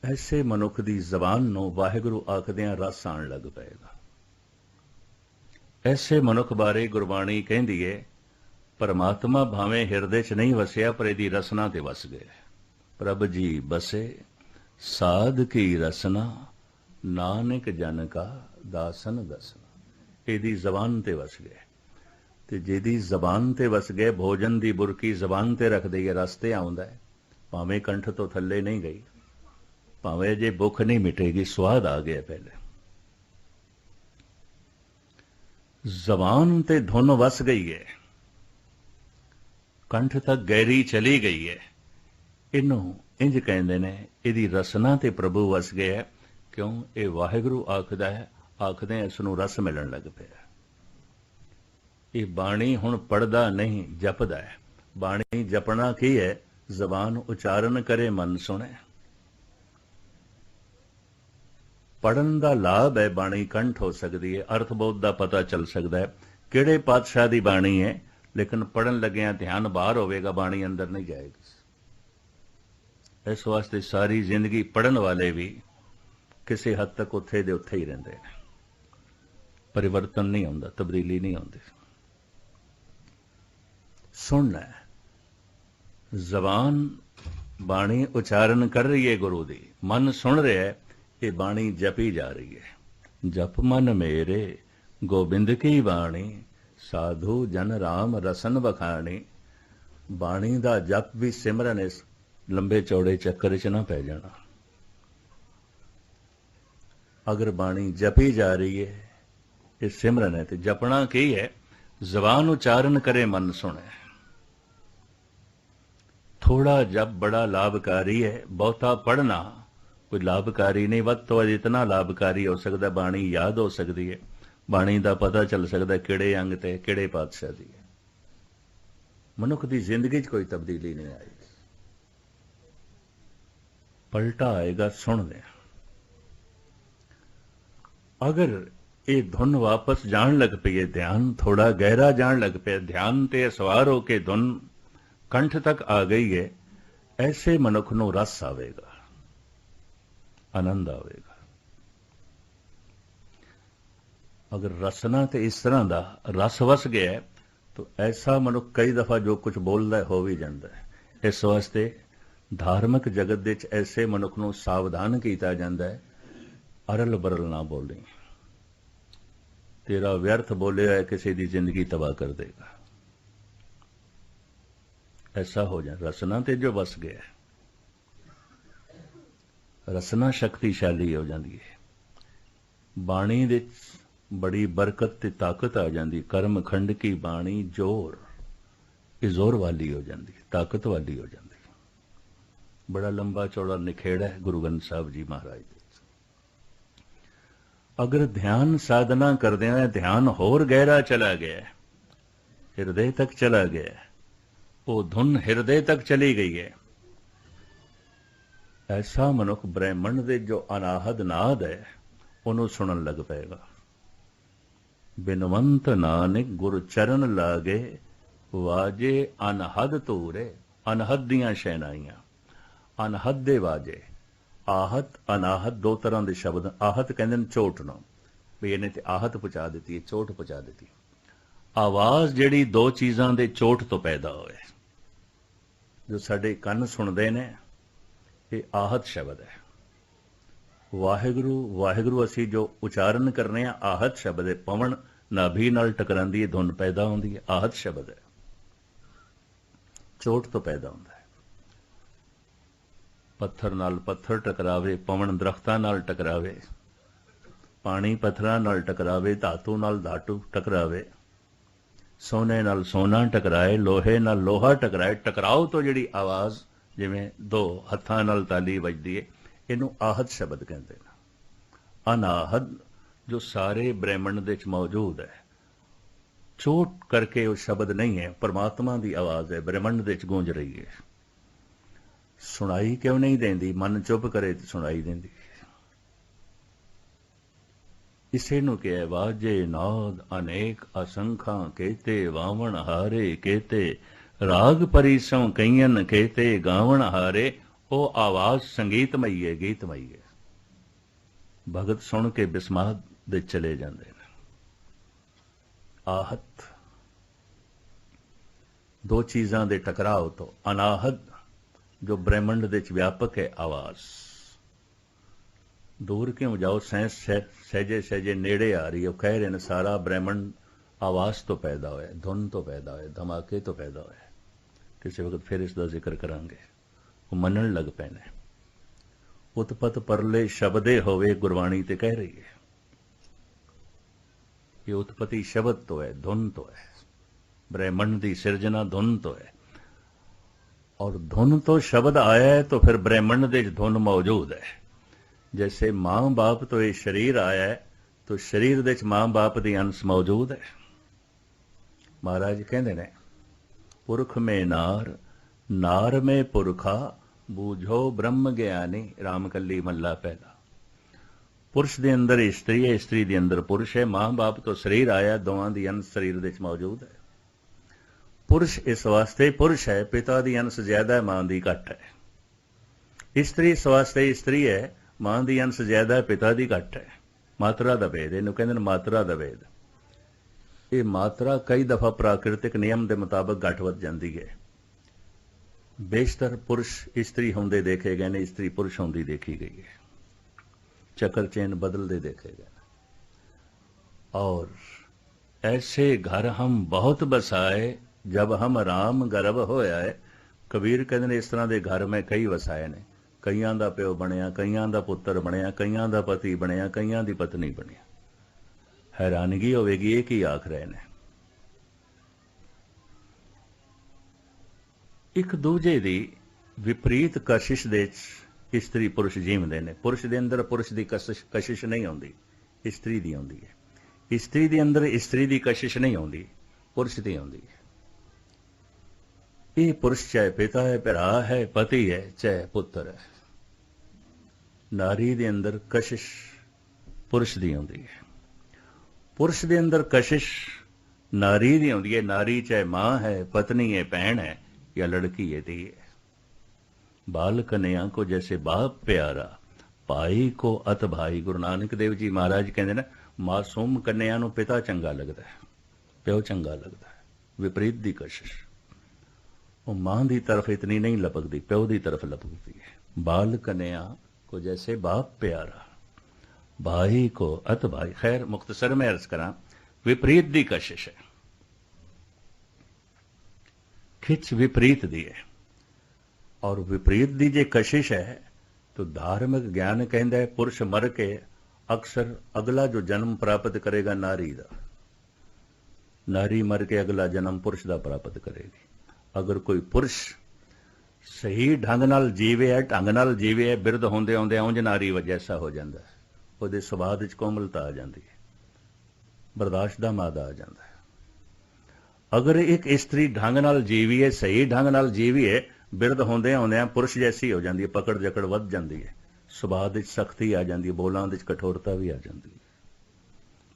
ਐਸੇ ਮਨੁੱਖ ਦੀ ਜ਼ਬਾਨ ਨੂੰ ਵਾਹਿਗੁਰੂ ਆਖਦਿਆਂ ਰਸ ਆਉਣ ਲੱਗ ਪਏਗਾ। ਐਸੇ ਮਨੁੱਖ ਬਾਰੇ ਗੁਰਬਾਣੀ ਕਹਿੰਦੀ ਹੈ, ਪਰਮਾਤਮਾ ਭਾਵੇਂ ਹਿਰਦੇ 'ਚ ਨਹੀਂ ਵਸਿਆ, ਪਰ ਇਹਦੀ ਰਸਨਾ ਤੇ ਵਸ ਗਏ। ਪ੍ਰਭ ਜੀ ਬਸੇ ਸਾਧ ਕੀ ਰਸਨਾ, ਨਾਨਕ ਜਨ ਕਾ ਦਾਸਨ ਦਸਨਾ। ਇਹਦੀ ਜ਼ਬਾਨ ਤੇ ਵਸ ਗਏ, ਤੇ ਜਿਹਦੀ ਜ਼ਬਾਨ ਤੇ ਵਸ ਗਏ, ਭੋਜਨ ਦੀ ਬੁਰਕੀ ਜ਼ਬਾਨ ਤੇ ਰੱਖ ਦਈਏ, ਰਸਤੇ ਆਉਂਦਾ ਹੈ, ਭਾਵੇਂ ਕੰਠ ਤੋਂ ਥੱਲੇ ਨਹੀਂ ਗਈ, ਭਾਵੇਂ ਜੇ ਭੁੱਖ ਨਹੀਂ ਮਿਟੇਗੀ, ਸਵਾਦ ਆ ਗਿਆ ਪਹਿਲੇ। ਜ਼ਬਾਨ ਤੇ ਧੁਨ ਵਸ ਗਈ ਹੈ, ਕੰਠ ਤੱਕ ਗਹਿਰੀ ਚਲੀ ਗਈ ਹੈ, ਇਹਨੂੰ ਇੰਜ ਕਹਿੰਦੇ ਨੇ, ਇਹਦੀ ਰਸਨਾ ਤੇ ਪ੍ਰਭੂ ਵਸ ਗਿਆ। ਕਿਉਂ? ਇਹ ਵਾਹਿਗੁਰੂ ਆਖਦਾ ਹੈ, ਆਖਦੇ ਇਸ ਨੂੰ ਰਸ ਮਿਲਣ ਲੱਗ ਪਿਆ। ਇਹ ਬਾਣੀ ਹੁਣ ਪੜ੍ਹਦਾ ਨਹੀਂ, ਜਪਦਾ ਹੈ। ਬਾਣੀ ਜਪਣਾ ਕੀ ਹੈ? ਜ਼ਬਾਨ ਉਚਾਰਨ ਕਰੇ, ਮਨ ਸੁਣੇ। ਪੜ੍ਹਨ ਦਾ ਲਾਭ ਹੈ, ਬਾਣੀ ਕੰਠ ਹੋ ਸਕਦੀ ਹੈ, ਅਰਥ ਬੋਧ ਦਾ ਪਤਾ ਚੱਲ ਸਕਦਾ ਹੈ ਕਿਹੜੇ ਪਾਤਸ਼ਾਹ ਦੀ ਬਾਣੀ ਹੈ, ਲੇਕਿਨ ਪੜ੍ਹਨ ਲੱਗਿਆਂ ਧਿਆਨ ਬਾਹਰ ਹੋਵੇਗਾ, ਬਾਣੀ ਅੰਦਰ ਨਹੀਂ ਜਾਏਗੀ। ਇਸ ਵਾਸਤੇ ਸਾਰੀ ਜ਼ਿੰਦਗੀ ਪੜ੍ਹਨ ਵਾਲੇ ਵੀ ਕਿਸੇ ਹੱਦ ਤੱਕ ਉੱਥੇ ਦੇ ਉੱਥੇ ਹੀ ਰਹਿੰਦੇ ਨੇ, ਪਰਿਵਰਤਨ ਨਹੀਂ ਆਉਂਦਾ, ਤਬਦੀਲੀ ਨਹੀਂ ਆਉਂਦੀ। ਸੁਣਨਾ, ਜ਼ਬਾਨ ਬਾਣੀ ਉਚਾਰਨ ਕਰ ਰਹੀ ਹੈ ਗੁਰੂ ਦੀ, ਮਨ ਸੁਣ ਰਿਹਾ ਹੈ, ਇਹ ਬਾਣੀ ਜਪੀ ਜਾ ਰਹੀ ਹੈ। ਜਪ ਮਨ ਮੇਰੇ ਗੋਬਿੰਦ ਕੀ ਬਾਣੀ, ਸਾਧੂ ਜਨ ਰਾਮ ਰਸਨ ਬਖਾਣੀ। ਬਾਣੀ ਦਾ ਜਪ ਵੀ ਸਿਮਰਨ, ਇਸ ਲੰਬੇ ਚੌੜੇ ਚੱਕਰ 'ਚ ਨਾ ਪੈ ਜਾਣਾ। ਅਗਰ ਬਾਣੀ ਜਪੀ ਜਾ ਰਹੀ ਹੈ, ਇਹ ਸਿਮਰਨ ਹੈ। ਤੇ ਜਪਣਾ ਕੀ ਹੈ? ਜ਼ਬਾਨ ਉਚਾਰਨ ਕਰੇ, ਮਨ ਸੁਣੇ। ਥੋੜਾ ਜਪ ਬੜਾ ਲਾਭਕਾਰੀ ਹੈ, ਬਹੁਤਾ ਪੜ੍ਹਨਾ ਕੋਈ ਲਾਭਕਾਰੀ ਨਹੀਂ। ਵੱਧ ਤੋਂ ਵੱਧ ਇਤਨਾ ਲਾਭਕਾਰੀ ਹੋ ਸਕਦਾ, ਬਾਣੀ ਯਾਦ ਹੋ ਸਕਦੀ ਹੈ, ਬਾਣੀ ਦਾ ਪਤਾ ਚੱਲ ਸਕਦਾ ਕਿਹੜੇ ਅੰਗ ਤੇ ਕਿਹੜੇ ਪਾਤਸ਼ਾਹ ਦੀ ਹੈ। ਮਨੁੱਖ ਦੀ ਜ਼ਿੰਦਗੀ 'ਚ ਕੋਈ ਤਬਦੀਲੀ ਨਹੀਂ ਆਏਗੀ, ਪਲਟਾ ਆਏਗਾ ਸੁਣਦੇ। ਅਗਰ ਇਹ ਧੁਨ ਵਾਪਸ ਜਾਣ ਲੱਗ ਪਈ ਹੈ, ਧਿਆਨ ਥੋੜਾ ਗਹਿਰਾ ਜਾਣ ਲੱਗ ਪਿਆ, ਧਿਆਨ ਤੇ ਸਵਾਰ ਹੋ ਕੇ ਧੁਨ ਕੰਠ ਤੱਕ ਆ ਗਈ ਹੈ, ਐਸੇ ਮਨੁੱਖ ਨੂੰ ਰਸ ਆਵੇਗਾ, ਆਨੰਦ ਆਵੇਗਾ। ਅਗਰ ਰਸਨਾ ਤੇ ਇਸ ਤਰ੍ਹਾਂ ਦਾ ਰਸ ਵਸ ਗਿਆ ਤਾਂ ਐਸਾ ਮਨੁੱਖ ਕਈ ਦਫਾ ਜੋ ਕੁਝ ਬੋਲਦਾ ਹੋ ਵੀ ਜਾਂਦਾ ਹੈ। ਇਸ ਵਾਸਤੇ ਧਾਰਮਿਕ ਜਗਤ ਦੇ ਵਿੱਚ ਐਸੇ ਮਨੁੱਖ ਨੂੰ ਸਾਵਧਾਨ ਕੀਤਾ ਜਾਂਦਾ ਹੈ, ਅਰਲ ਬਰਲ ਨਾ ਬੋਲੀ, ਤੇਰਾ ਵਿਅਰਥ ਬੋਲਿਆ ਹੈ ਕਿਸੇ ਦੀ ਜ਼ਿੰਦਗੀ ਤਬਾਹ ਕਰ ਦੇਗਾ। ਐਸਾ ਹੋ ਜਾਏ। ਰਸਨਾ ਤੇ ਜੋ ਵਸ ਗਿਆ, ਰਸਨਾ ਸ਼ਕਤੀਸ਼ਾਲੀ ਹੋ ਜਾਂਦੀ ਹੈ। ਬਾਣੀ ਦੇ बड़ी बरकत ते ताकत आ जाती। कर्म खंड की बाणी जोर, ये जोर वाली हो जाती, ताकत वाली हो जाती। बड़ा लंबा चौड़ा निखेड़ा है गुरु ग्रंथ साहब जी महाराज दे। अगर ध्यान साधना करते हैं, ध्यान होर गहरा चला गया, हृदय तक चला गया, वो धुन हृदय तक चली गई है, ऐसा मनुख ब्रह्मंड दे जो अनाहद नाद है ਉਹਨੂੰ ਸੁਣਨ ਲੱਗ ਪਏਗਾ। ਬਿਨਵੰਤ ਨਾਨਕ ਗੁਰ ਚਰਨ ਲਾਗੇ, ਵਾਜੇ ਅਨਹਦ ਧੂਰੇ। ਅਨਹਦ ਦੀਆਂ ਸ਼ਹਿਨਾਈਆਂ, ਅਨਹਦ ਦੇ ਵਾਜੇ। ਆਹਤ ਅਨਾਹਤ ਦੋ ਤਰ੍ਹਾਂ ਦੇ ਸ਼ਬਦ। ਆਹਤ ਕਹਿੰਦੇ ਨੇ ਚੋਟ ਨੂੰ, ਵੀ ਇਹਨੇ ਤੇ ਆਹਤ ਪਹੁੰਚਾ ਦਿੱਤੀ ਹੈ, ਚੋਟ ਪਹੁੰਚਾ ਦਿੱਤੀ। ਆਵਾਜ਼ ਜਿਹੜੀ ਦੋ ਚੀਜ਼ਾਂ ਦੇ ਚੋਟ ਤੋਂ ਪੈਦਾ ਹੋਏ, ਜੋ ਸਾਡੇ ਕੰਨ ਸੁਣਦੇ ਨੇ, ਇਹ ਆਹਤ ਸ਼ਬਦ ਹੈ। ਵਾਹਿਗੁਰੂ ਵਾਹਿਗੁਰੂ ਅਸੀਂ ਜੋ ਉਚਾਰਨ ਕਰਨੇ ਆ, ਆਹਤ ਸ਼ਬਦ ਹੈ। ਪਵਨ ਨਾਭੀ ਨਾਲ ਟਕਰਾਂਦੀ ਹੈ, ਧੁਨ ਪੈਦਾ ਹੁੰਦੀ ਹੈ, ਆਹਤ ਸ਼ਬਦ ਹੈ। ਚੋਟ ਤੋਂ ਪੈਦਾ ਹੁੰਦਾ ਹੈ। ਪੱਥਰ ਨਾਲ ਪੱਥਰ ਟਕਰਾਵੇ, ਪਵਨ ਦਰਖਤਾਂ ਨਾਲ ਟਕਰਾਵੇ, ਪਾਣੀ ਪੱਥਰਾਂ ਨਾਲ ਟਕਰਾਵੇ, ਧਾਤੂ ਨਾਲ ਧਾਤੂ ਟਕਰਾਵੇ, ਸੋਨੇ ਨਾਲ ਸੋਨਾ ਟਕਰਾਏ, ਲੋਹੇ ਨਾਲ ਲੋਹਾ ਟਕਰਾਏ। ਟਕਰਾਓ ਤੋਂ ਜਿਹੜੀ ਆਵਾਜ਼, ਜਿਵੇਂ ਦੋ ਹੱਥਾਂ ਨਾਲ ਤਾਲੀ ਵੱਜਦੀ ਹੈ, ਇਹਨੂੰ ਆਹਤ ਸ਼ਬਦ ਕਹਿੰਦੇ ਨੇ। ਅਨਾਹਦ ਜੋ ਸਾਰੇ ਬ੍ਰਹਿਮੰਡ ਦੇ ਵਿੱਚ ਮੌਜੂਦ ਹੈ, ਚੋਟ ਕਰਕੇ ਉਹ ਸ਼ਬਦ ਨਹੀਂ ਹੈ, ਪਰਮਾਤਮਾ ਦੀ ਆਵਾਜ਼ ਹੈ, ਬ੍ਰਹਿਮੰਡ ਦੇ ਵਿੱਚ ਗੂੰਜ ਰਹੀ ਹੈ। ਸੁਣਾਈ ਕਿਉਂ ਨਹੀਂ ਦਿੰਦੀ? ਮਨ ਚੁੱਪ ਕਰੇ ਤੇ ਸੁਣਾਈ ਦਿੰਦੀ। ਇਸੇ ਨੂੰ ਕਿਹਾ ਵਾਜੇ ਨਾਦ ਅਨੇਕ ਅਸੰਖਾਂ ਕੇਤੇ, ਵਾਵਣ ਹਾਰੇ ਕੇਤੇ, ਰਾਗ ਪਰਿਸੋਂ ਕਈਨ ਕੇਤੇ, ਗਾਵਣ ਹਾਰੇ। ਉਹ ਆਵਾਜ਼ ਸੰਗੀਤਮਈ ਹੈ, ਗੀਤਮਈ ਹੈ। ਭਗਤ ਸੁਣ ਕੇ ਬਿਸਮਾਦ ਦੇ ਚਲੇ ਜਾਂਦੇ ਨੇ। ਆਹਤ ਦੋ ਚੀਜ਼ਾਂ ਦੇ ਟਕਰਾਓ ਤੋਂ। ਅਨਾਹਦ ਜੋ ਬ੍ਰਹਿਮੰਡ ਦੇ ਵਿੱਚ ਵਿਆਪਕ ਹੈ, ਆਵਾਜ਼। ਦੂਰ ਕਿਉਂ ਜਾਓ, ਸਹਿਜੇ ਸਹਿਜੇ ਨੇੜੇ ਆ ਰਹੀ ਹੈ। ਉਹ ਕਹਿ ਰਹੇ ਨੇ ਸਾਰਾ ਬ੍ਰਹਿਮੰਡ ਆਵਾਜ਼ ਤੋਂ ਪੈਦਾ ਹੋਇਆ, ਧੁਨ ਤੋਂ ਪੈਦਾ ਹੋਇਆ, ਧਮਾਕੇ ਤੋਂ ਪੈਦਾ ਹੋਇਆ। ਕਿਸੇ ਵਕਤ ਫਿਰ ਇਸ ਦਾ ਜ਼ਿਕਰ ਕਰਾਂਗੇ। ਉਹ ਮੰਨਣ ਲੱਗ ਪਏ ਨੇ। ਉਤਪਤ ਪਰਲੇ ਸ਼ਬਦੇ ਹੋਵੇ, ਗੁਰਬਾਣੀ ਤੇ ਕਹਿ ਰਹੀ ਹੈ। ਇਹ ਉਤਪਤੀ ਸ਼ਬਦ ਤੋਂ ਹੈ, ਧੁਨ ਤੋਂ ਹੈ। ਬ੍ਰਹਿਮੰਡ ਦੀ ਸਿਰਜਣਾ ਧੁਨ ਤੋਂ ਹੈ। और धुन तो शब्द आया है, तो फिर ब्रह्मंड दे धुन मौजूद है। जैसे मां बाप तो ये शरीर आया है, तो शरीर दे मां बाप दी अंश मौजूद है। महाराज कहते ने पुरख में नार, नार में पुरखा, बूझो ब्रह्म ज्ञानी। रामकली मल्ला पहला। पुरुष दे अंदर स्त्री है, स्त्री दे अंदर पुरुष है। मां बाप तो शरीर आया, दोवां दी अंश शरीर दे मौजूद है। पुरुष इस वास्ते पुरुष है, पिता दी अंश ज्यादा है, मां दी घट है। स्त्री इस वास्ते स्त्री है, मां दी अंश ज्यादा है, पिता दी घट है। मात्रा दा भेद, इहनूं कहंदे ने मात्रा दा भेद। ये मात्रा कई दफा प्राकृतिक नियम के मुताबिक घट वध जाती है। बेशतर पुरुष स्त्री होंदे देखे गए ने, स्त्री पुरुष होंदी देखी गई है। चक्कर चेन बदलते देखे गए। और ऐसे घर हम बहुत बसाए, जब हम राम गर्भ होया है। कबीर कहते ने इस तरह के घर में कई वसाए ने। कईयां दा प्यो बनया, कईयां दा पुत्र बनया, कईयां दा पति बनया, कईयां दी पत्नी बनया। हैरानगी होवेगी, ये की आख रहे ने। एक दूजे दी विपरीत कशिश दे स्त्री पुरुष जीवते ने। पुरुष दे अंदर पुरुष दी कशिश नहीं आउंदी, स्त्री दी आउंदी है। स्त्री दे अंदर स्त्री दी कशिश नहीं आउंदी, पुरुष दी आउंदी है। ये पुरुष चाहे पिता है, भरा है, पति है, चाहे पुत्र है। नारी दे अंदर कशिश पुरुष दी आउंदी है। पुरुष दे अंदर कशिश नारी दी आउंदी है। नारी चाहे मां है, पत्नी है, भैन है, या लड़की है, धी है। बाल कन्या को जैसे बाप प्यारा, भाई को अत भाई। गुरु नानक देव जी महाराज कहते ना, मासूम कन्या नूं पिता चंगा लगता है, प्यो चंगा लगता है। विपरीत दी कशिश वो मां की तरफ इतनी नहीं लपकती, प्यो की तरफ लपकती है। बाल कन्या को जैसे बाप प्यारा, भाई को अत भाई। खैर मुख्तसर में अर्ज करा, विपरीत दी कशिश है। खिच विपरीत दी है। और विपरीत दी जे कशिश है, तो धार्मिक ज्ञान कहता है पुरुष मर के अक्सर अगला जो जन्म प्राप्त करेगा नारी का, नारी मर के अगला जन्म पुरुष का प्राप्त करेगी। अगर कोई पुरुष सही ढंग नाल जीवे है, ढंग नाल जीवे है, बिरध होंदे आउंदे उंज नारी जैसा हो जाता है, ਉਹਦੇ ਸੁਭਾਅ ਵਿੱਚ ਕੋਮਲਤਾ आ जाती है, बर्दाश्त का मादा आ जाता है। अगर एक स्त्री ढंग नाल जीवी है, सही ढंग नाल जीवी है, बिरध होंदे आउंदे पुरुष जैसी हो जाती है, पकड़ जकड़ वध जाती है, सुभाਅ ਵਿੱਚ सख्ती आ जाती है, बोलां ਵਿੱਚ कठोरता भी आ जाती है।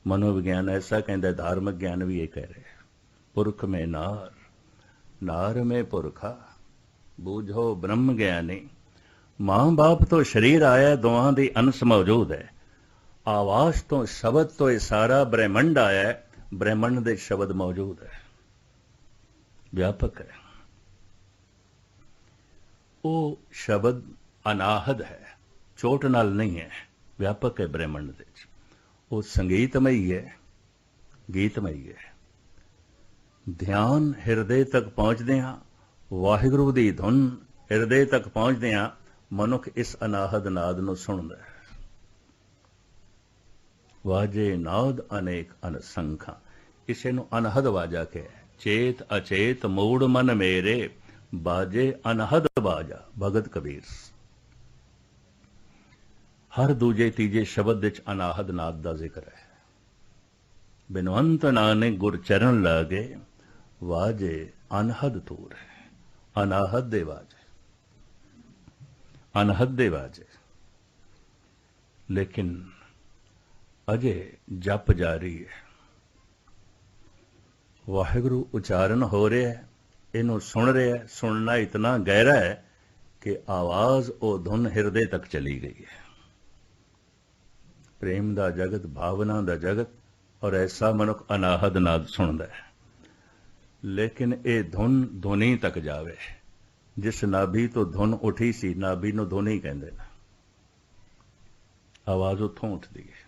मनोविज्ञान ऐसा कहता है, धार्मिक ज्ञान भी ये कह रहे हैं, पुरख में नार, नार में पुरखा, बूझो ब्रह्म ज्ञानी। मां बाप तो शरीर आया, दोहां दी अंश मौजूद है, आवाज तो शब्द तो ये सारा ब्रह्मंड आया है, ब्रह्मंड दे शब्द मौजूद है, व्यापक है। वो शब्द अनाहद है, चोट नाल नहीं है, व्यापक है ब्रह्मंड दे। वो संगीतमयी है, गीतमयी है। ध्यान हिरदे तक पहुंचदे हां, वाहिगुरू दी धुन हिरदे तक पहुंचदे हां, मनुख इस अनाहद नाद नूं सुणदा है। वाजे नाद अनेक अनसंखा, इसे नूं अनहद वाजा के, चेत अचेत मूड मन मेरे, बाजे अनहद बाजा, भगत कबीर। हर दूजे तीजे शब्द विच अनाहद नाद का जिक्र है। बिनवंत नानक गुर चरण लागे, वाजे अनहद तूर है, अनाहद दे वाजे, अनहद दे वाजे। लेकिन अजे जप जारी है, वाहिगुरू उचारण हो रहा है, इनू सुन रहा है, सुनना इतना गहरा है कि आवाज ओ धुन हिरदे तक चली गई है। प्रेम दा जगत, भावना दा जगत, और ऐसा मनुख अनाहद नाद सुनदा है। लेकिन ये धुन धुनी तक जावे, जिस नाभि तो धुन उठी सी, नाभि नूं धुनी कहंदे ने, आवाज उत्थों उठदी है,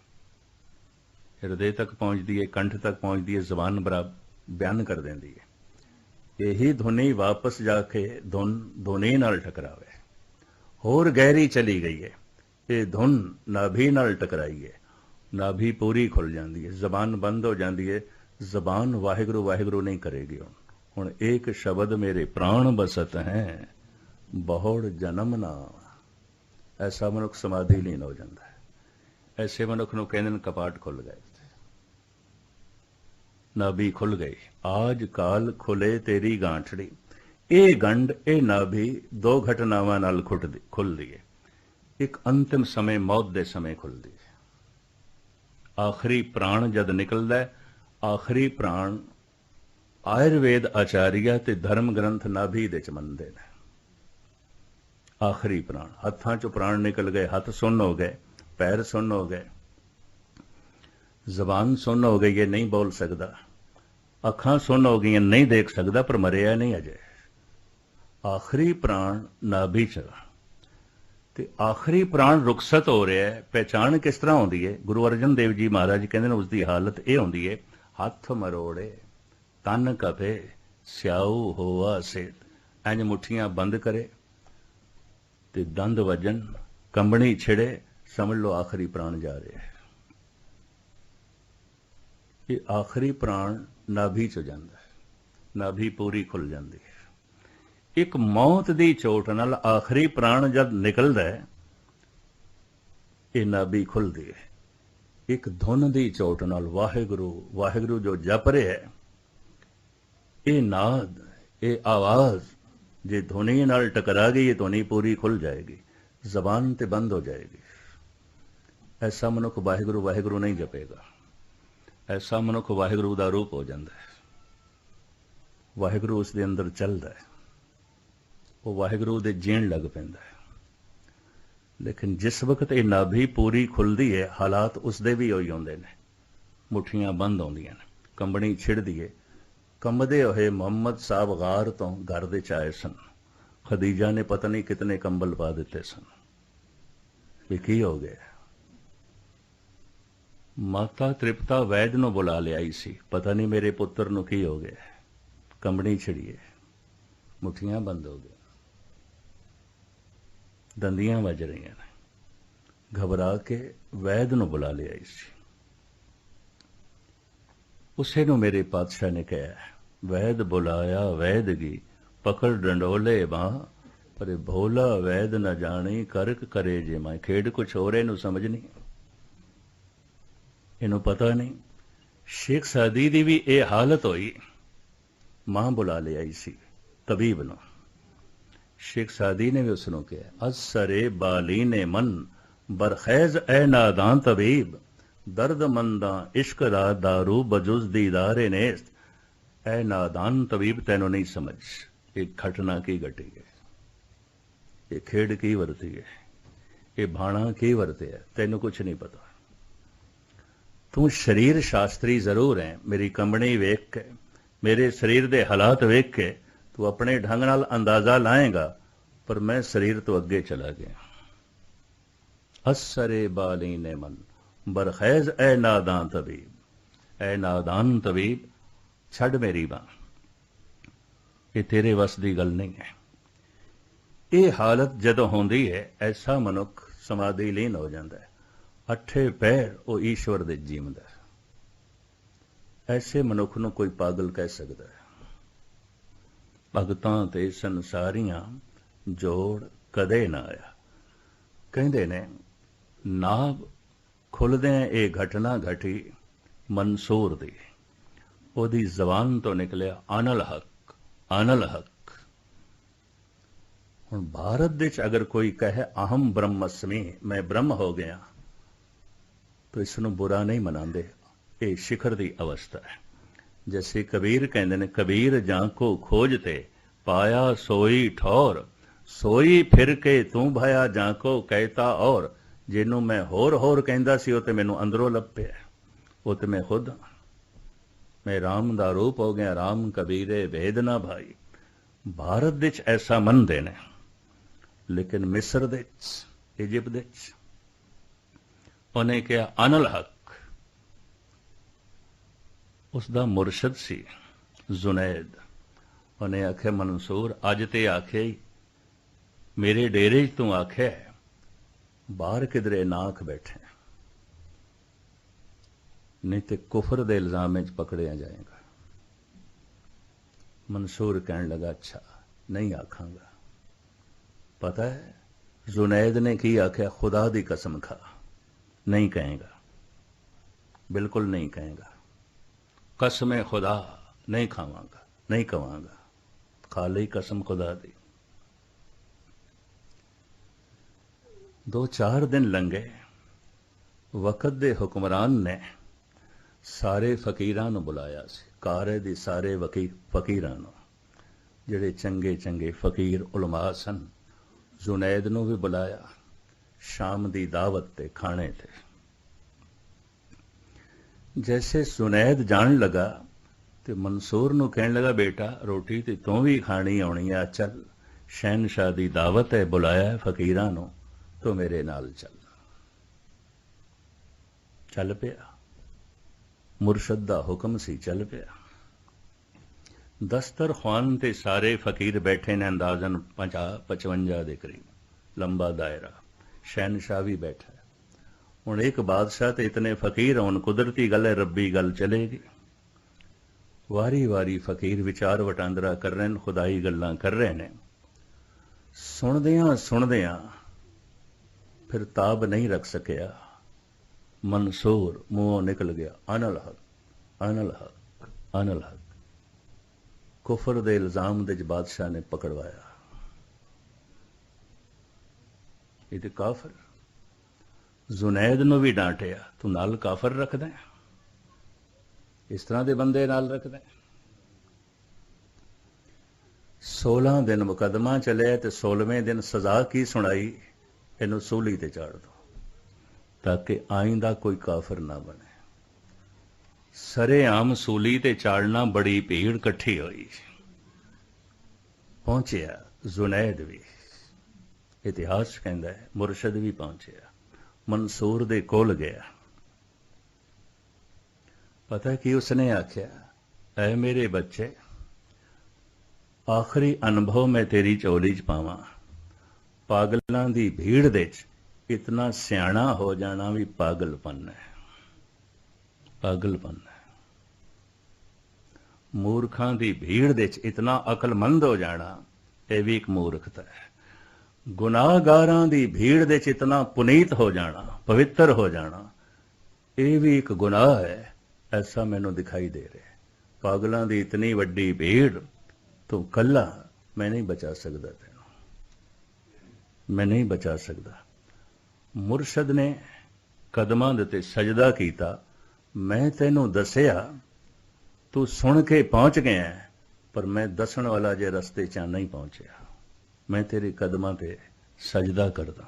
हिरदे तक पहुंचती है, कंठ तक पहुंचती है, जबान बराबर बयान कर देती है। यही धुनी वापस जाके धुन धुनी नाल टकरावे, होर गहरी चली गई है। ये धुन नाभि नाल टकराई है, नाभि पूरी खुल जाती है, जबान बंद हो जाती है, जबान वाहिगुरू वाहिगुरू नहीं करेगी। हुण एक शब्द मेरे प्राण बसत हैं, बहुड़ जन्म ना, ऐसा मनुख समाधि लीन हो जाता है। ऐसे मनुख नूं कहंदे ने कपाट खुल गए, नाभि खुल गई। आज काल खुले तेरी गांठड़ी, ये गंढ ये नाभि दो घटनावां नाल खुलदी है। एक अंतिम समय, मौत दे समय खुलदी है। आखिरी प्राण जद निकलदा है, आखिरी प्राण आयुर्वेद आचार्य ते धर्म ग्रंथ नाभि दे च मनदे ने। आखिरी प्राण, हत्थां चों प्राण निकल गए, हथ सुन्न हो गए, पैर सुन्न हो गए, जबान सुन्न हो गई है, नहीं बोल सकता, अखां सुन्न हो गई, नहीं देख सकता, पर मरिया नहीं अजे। आखिरी प्राण नाभि च, ते आखिरी प्राण रुखसत हो रहा है। पहचान किस तरह होती है? गुरु अर्जन देव जी महाराज कहते हैं उसकी हालत यह होती है, हथ मरोड़े तन कपे स्याऊ होआ सेत, इंज मुठियां बंद करे ते दंद वजन, कंबनी छिड़े, समझ लो आखिरी प्राण जा रहे है। ये आखिरी प्राण नाभि च जाता है, नाभि पूरी खुल जाती है। एक मौत की चोट नाल आखिरी प्राण जब निकलता है, ये नाभि खुलती है। एक धुन की चोट नाल वाहिगुरू वाहिगुरू जो जप रहे है, ये नाद, ये आवाज जे धुनी नाल टकरा गई, ये धुनी पूरी खुल जाएगी, जबान ते बंद हो जाएगी। ऐसा मनुख वाहिगुरू वाहिगुरू नहीं जपेगा। ऐसा मनुख वाहिगुरू का रूप हो जाता है, वाहिगुरू उसके अंदर चलता है, वो वाहिगुरू दे जीण लग पैंदा है। लेकिन जिस वक्त ये नाभि पूरी खुलती है, हालात उसदे भी होई आउंदे ने, मुठियां बंद आउंदियां ने, कंबनी छिड़दी है। कंबदे होए मुहम्मद साहब गार तो घर दे आए सन, खदीजा ने पता नहीं कितने कंबल पा दिते सन। भी की हो गया? माता तृप्ता वैद नूं बुला लियाई सी, पता नहीं मेरे पुत्र नूं की हो गया। कंबनी छिड़िए, मुठियां बंद हो गई, दंदियां वज रही ने, घबरा के वैद ਨੂੰ बुला लिया ਸੀ। उसे ਨੂੰ मेरे पातशाह ने कहा, वैद बुलाया वैदगी पकड़ डंडोले बां, पर भोला वैद न जानी करक करे जे मैं। खेड कुछ हो रहे इनू समझ नहीं, इनू पता नहीं। शेख सादी दी भी ये हालत हुई, मां बुला ले आई सी तबीब नु। शेख सादी ने भी उसनों कहा, असरे बाली ने मन बरखैज ए नादां तबीब, दर्द मंदा इश्क दा दारू बजुज दीदारे नेस्त। ए नादान तबीब तैनू नहीं समझ, एक घटना की घटी है, ये खेड की वरती है, ये भाणा की वरते है, तैनू कुछ नहीं पता। तू शरीर शास्त्री जरूर है, मेरी कंबनी वेख के, मेरे शरीर दे हालात वेख के तू अपने ढंग नाल अंदाजा लाएगा, पर मैं शरीर तो अगे चला गया। असरे बाली ने मन बरखैज ए नादान तबीब, ए नादान तबीब छड़ मेरी बां, ये तेरे वस की गल नहीं है। ये हालत जदों होंदी है, ऐसा मनुख समाधि लीन हो जाता है, अठे पैर वो ईश्वर दे जीवदा है। ऐसे मनुख नूं कोई पागल कह सकता है। भगतां ते संसारियां जोड़ कदे ना आया। कहंदे ने नाभ खुलदे ये घटना घटी मंसूर दी, ओदी जबान तो निकलिया अनल हक, अनल हक। हुण भारत विच अगर कोई कहे अहम ब्रह्मस्मि, मैं ब्रह्म हो गया, तो इसनूं बुरा नहीं मनांदे, ये शिखर की अवस्था है। जैसे कबीर कहंदे ने, कबीर जांको खोजते पाया सोई ठौर, सोई फिर के तू भाया जांको कहता और। जिन्हों मैं होर होर कहंदा सी, वो ते मैनूं अंदरों लभ्या, वो ते मैं खुद हाँ। मैं राम दा रूप हो गया, राम कबीरे भेद ना भाई। भारत विच ऐसा मनदे ने, लेकिन मिस्र दे इजिप्ट दे उन्हें कहा अनल हक। उसका मुरशद सी जुनैद, उन्हें आख्या मंसूर अज ते आखे मेरे डेरे तू आख्या बाहर किधरे नाख बैठे, नहीं तो कुफर दे इल्जाम में पकड़िया जाएगा। मंसूर कहने लगा, अच्छा नहीं आखांगा। पता है जुनैद ने की आख्या, खुदा दी कसम खा, नहीं कहेगा, बिल्कुल नहीं कहेगा, कसम खुदा नहीं खावांगा, नहीं कवांगा, खा ली कसम खुदा दी। 2-4 दिन लंघे, वक़्त दे हुक्मरान ने सारे फकीरां नूं बुलाया सी, कारे दे सारे फकीरां नूं, जिहड़े चंगे चंगे फकीर उलमा सन। जुनैद नूं भी बुलाया, शाम दी दावत ते खाने थे। जैसे जुनैद जान लगा तो मंसूर नूं कहण लगा, बेटा रोटी ते तूं भी खानी आउणी आ, चल शहनशाह दी दावत है, बुलाया है फकीरां नूं, तो मेरे नाल चल। चल पिया, मुरशद दा हुक्म सी, चल पिया। दस्तरखान ते सारे फकीर बैठे ने, अंदाजन 50-55 के करीब, लंबा दायरा। शहनशाह भी बैठा है। हुण एक बादशाह ते इतने फकीर होण, कुदरती गल है, रब्बी गल चलेगी। वारी वारी फकीर विचार वटांदरा कर रहे हैं, खुदाई गल्लां कर रहे हैं। सुनदियां सुनदियां फिर ताब नहीं रख सकिया, मंसूर मुंहों निकल गया, अनल हक, अनल हक, अनल हक। कुफर दे इल्जाम दे बादशाह ने पकड़वाया, ये तो काफर। जुनैद नूं भी डांटिया, तू नाल काफर रखदा है, इस तरह के बंदे नाल रखदा है। 16 दिन मुकदमा चलिया ते 16वें दिन सजा की सुनाई, इनू सूली ते चाड़ दो ताकि आइंदा कोई काफिर ना बने। सरेआम सूली ते चाड़ना, बड़ी भीड़ कट्ठी हुई। पहुंचया जुनैद भी, इतिहास कहता है मुरशद भी पहुंचया, मंसूर दे कोल गया। पता कि उसने आख्या, ऐ मेरे बच्चे, आखिरी अनुभव मैं तेरी झोली च पावां। पागलों की भीड़ दे इतना सियाणा हो जाना भी पागलपन है, पागलपन है। मूर्खां दी भीड़ दे च इतना अकलमंद हो जाना, यह भी एक मूर्खता है। गुनाहगारां दी भीड़ दे च इतना पुनीत हो जाना, पवित्र हो जाना, यह भी एक गुनाह है। ऐसा मैनू दिखाई दे रहा है। पागलों की इतनी वड्डी भीड़, तो कला मैं नहीं बचा सकता, तेनों मैं नहीं बचा सकता। मुरशद ने कदमां दे ते सजदा कीता, मैं तेनों दसिया, तू सुन के पहुंच गया, पर मैं दसन वाला जे रस्ते च नहीं पहुंचया। मैं तेरे कदमां ते सजदा करदा,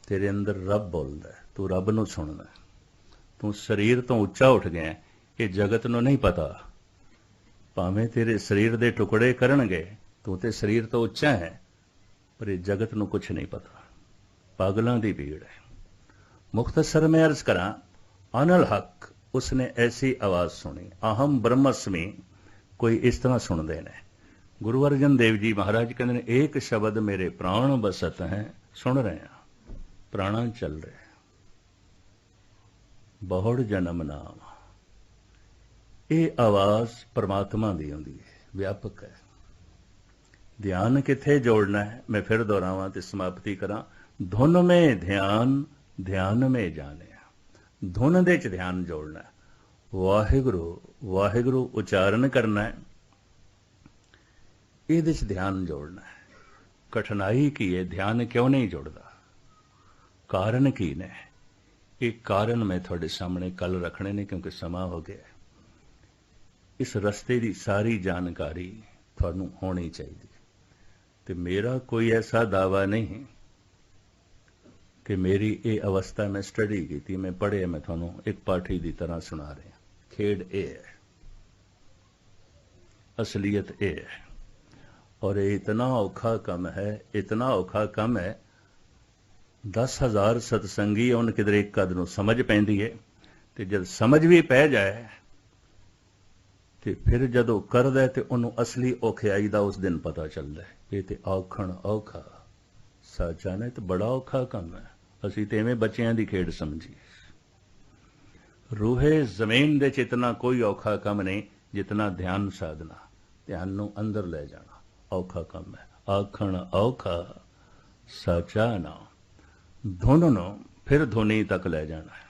तेरे अंदर रब बोलदा है, तू रब नूं सुनदा। तू शरीर तो उच्चा उठ गया, ये जगत नूं नहीं पता। भावें तेरे शरीर दे टुकड़े करनगे, तू ते शरीर तो उच्चा है, पर ये जगत नूं कुछ नहीं पता। पागलों की भीड़ है। मुख्तसर में अर्ज करा, अनल हक, उसने ऐसी आवाज सुनी, अहम ब्रह्मस्मि, कोई इस तरह सुनते हैं। गुरु अर्जन देव जी महाराज कहते हैं, एक शब्द मेरे प्राण बसत हैं, सुन रहे हैं, प्राणा चल रहे, बहुड़ जन्म नाम। ये आवाज परमात्मा दी होंदी है, व्यापक है। ध्यान किथे जोड़ना है, मैं फिर दोहरावां ते समाप्ति करा। धुन में ध्यान, ध्यान में जाने, धुन दे च ध्यान जोड़ना है। वाहिगुरु वाहिगुरु उच्चारण करना है, इहदे च ध्यान जोड़ना है। कठिनाई की है, ध्यान क्यों नहीं जुड़ता, कारण की ने? एक कारण मैं थोड़े सामने कल रखने ने, क्योंकि समा हो गया। इस रस्ते की सारी जानकारी थानू होनी चाहिए। तो मेरा कोई ऐसा दावा नहीं कि मेरी ये अवस्था मैं स्टडी की थी, मैं पढ़े, मैं थानू एक पाठी की तरह सुना रहा। खेड ये है, असलियत ये है। और ये इतना औखा कम है, इतना औखा कम है। 10,000 सतसंगी उन किधर एक कद नूं समझ पैंदी है, तो जब समझ भी पै जाए, तो फिर जदों करदा है, तो उन्होंने असली औखियाई का उस दिन पता चलता है। ये तो औखण औखा, सच्चा ने तो बड़ा औखा काम है। असीं तो इवें बच्चों की खेड समझी। रूहे जमीन दे इतना कोई औखा काम नहीं जितना ध्यान साधना, ध्यान नूं अंदर ले जाना औखा काम है। आखण औखा, सच्चा ना। धुन नूं फिर धुनी तक ले जाना है,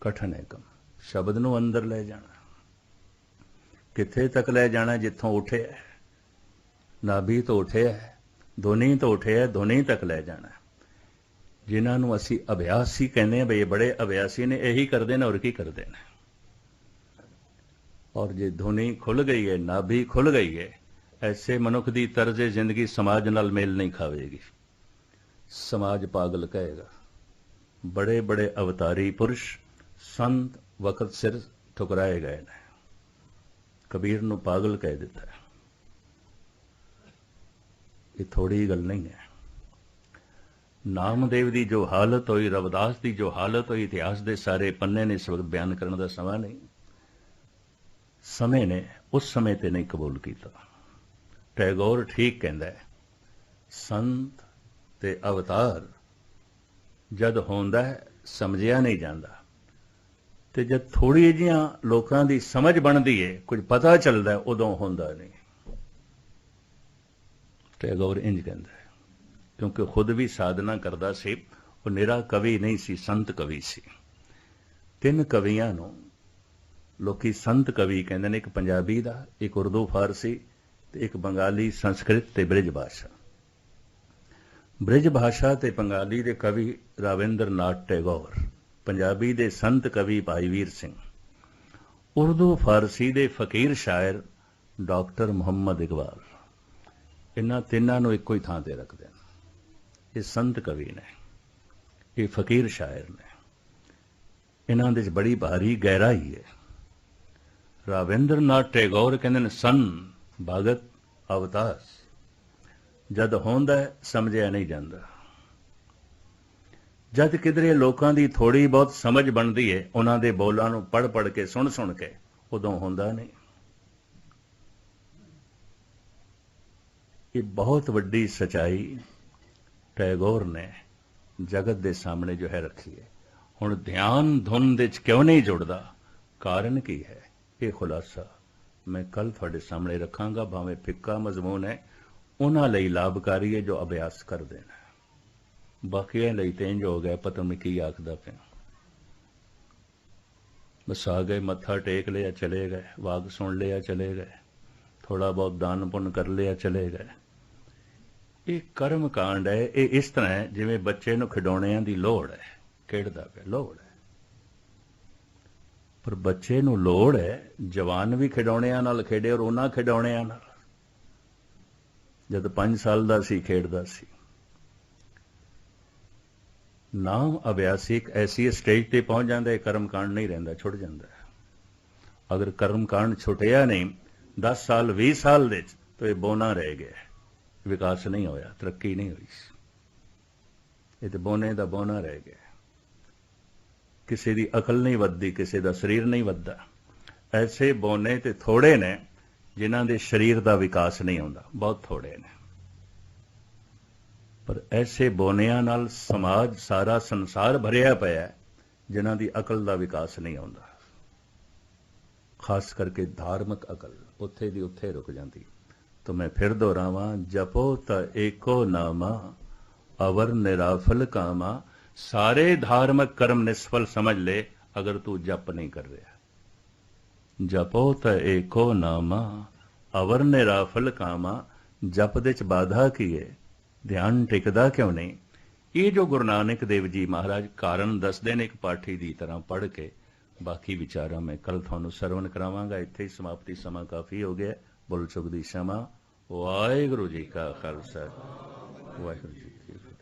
कठिन है कम। शब्द नूं अंदर ले जाना, किथे तक ले जाना? जिथों उठे है, नाभि तो उठे है, धुनी तो उठे है, धुनी तक ले जाना। जिन्होंने असी अभ्यासी कहने हैं, भाई ये बड़े अभ्यासी ने, यही करते हैं और की करते हैं। और जे धुनी खुल गई है, नाभि खुल गई है, ऐसे मनुख की तर्ज जिंदगी समाज नाल मेल नहीं खावेगी। समाज पागल कहेगा। बड़े बड़े अवतारी पुरुष संत वक्त सिर ठुकराए गए ने। कबीर नूं पागल कह दिता है। ये थोड़ी गल नहीं है। नामदेव की जो हालत हुई, रविदास की जो हालत हुई, इतिहास के सारे पन्ने ने इस वक्त बयान करने का समा नहीं। समय ने उस समय ते नहीं कबूल किया। टैगोर ठीक कहता है, संत ते अवतार जद होंदा है समझिया नहीं जाता, ते जब थोड़ी जिहियां लोकां दी समझ बनती है, कुछ पता चलता है, उदों होंदा नहीं। टैगोर इंज कहता है, क्योंकि खुद भी साधना करता सी। वो निरा कवि नहीं सी, संत कवि सी। 3 कवियां नूं लोकी संत कवि कहते हैं। एक पंजाबी दा, एक उर्दू फारसी, ते एक बंगाली संस्कृत ते ब्रिज भाषा। ब्रिज भाषा ते बंगाली दे कवि राविंद्र नाथ टैगोर, पंजाबी दे संत कवि भाई वीर सिंह, उर्दू फारसी दे फकीर शायर डॉक्टर मुहम्मद इकबाल। इन्हां तिन्हां नूं इक्को ही थां ते रखदे ने। ये संत कवि ने, ये फकीर शायर ने, इन्हां दे बड़ी भारी गहराई है। राविंद्र नाथ टैगोर कहते हैं, सन भगत अवतार जद होंदा है समझिया नहीं जाता। जद किधरे लोगों की थोड़ी बहुत समझ बनती है, उन्हों के बोलों को पढ़ पढ़ के सुन सुन के, उदों होंदा नहीं। ये बहुत वड्डी सच्चाई टैगोर ने जगत के सामने जो है रखिए। हुण ध्यान धुन दे च क्यों नहीं जुड़दा, कारण की है, ये खुलासा मैं कल थोड़े सामने रखांगा। भावें फिक्का मजमून है, उन्हां लई लाभकारी है जो अभ्यास कर देना, बाकियां लई तेंज हो गया पता नहीं की आखदा पिया। बस आ गए, मत्था टेक लिया चले गए, वाग सुन लिया चले गए, थोड़ा बहुत दान पुण्य कर लिया चले गए। ये कर्म कांड है। ये इस तरह है जिवें बच्चे नूं खिडौणिਆਂ ਦੀ ਲੋੜ है, खेडदा पिया लोड़ है, पर बच्चे नूं लोड़ है जवान भी खिडौणिਆਂ नाल खेडे और उन्हां खिडौणिਆਂ नाल। जद 5 साल दा सी खेडदा सी। नाम अभ्यासी एक ऐसी स्टेज ते पहुंच जाता है, कर्म कांड नहीं रहिंदा, छुट जाता है। अगर कर्म कांड छुटिया नहीं 10 साल 20 साल दे तो ये बोना रह गया, विकास नहीं होया, तरक्की नहीं हुई। ये तो बोने का बोना रह गया। किसी की अकल नहीं वधदी, किसी का शरीर नहीं वधदा। ऐसे बोने ते थोड़े ने जिन्हां दे शरीर का विकास नहीं होंदा, बहुत थोड़े ने। पर ऐसे बोनियां नाल समाज सारा संसार भरिया पिया है जिन्हां दी अकल का विकास नहीं होंदा। खास करके धार्मिक अकल उत्थे दी उत्थे रुक जाती। तो मैं फिर दोहरावां, जपो त एको नामा अवर निराफल कामा। सारे धार्मिक कर्म निष्फल समझ ले अगर तू जप नहीं कर रहा। जपो त एको नामा अवर निराफल कामा। जप दे च बाधा की है, ध्यान टिकदा क्यों नहीं? ये जो गुरु नानक देव जी महाराज कारण दसदे ने एक पाठी की तरह पढ़ के, बाकी विचारा मैं कल थानू सरवण करावांगा। इत्थे ही समाप्ति, समा काफ़ी हो गया। बुल चुक दी क्षमा। वाहिगुरू जी का खालसा, वाहिगुरू जी।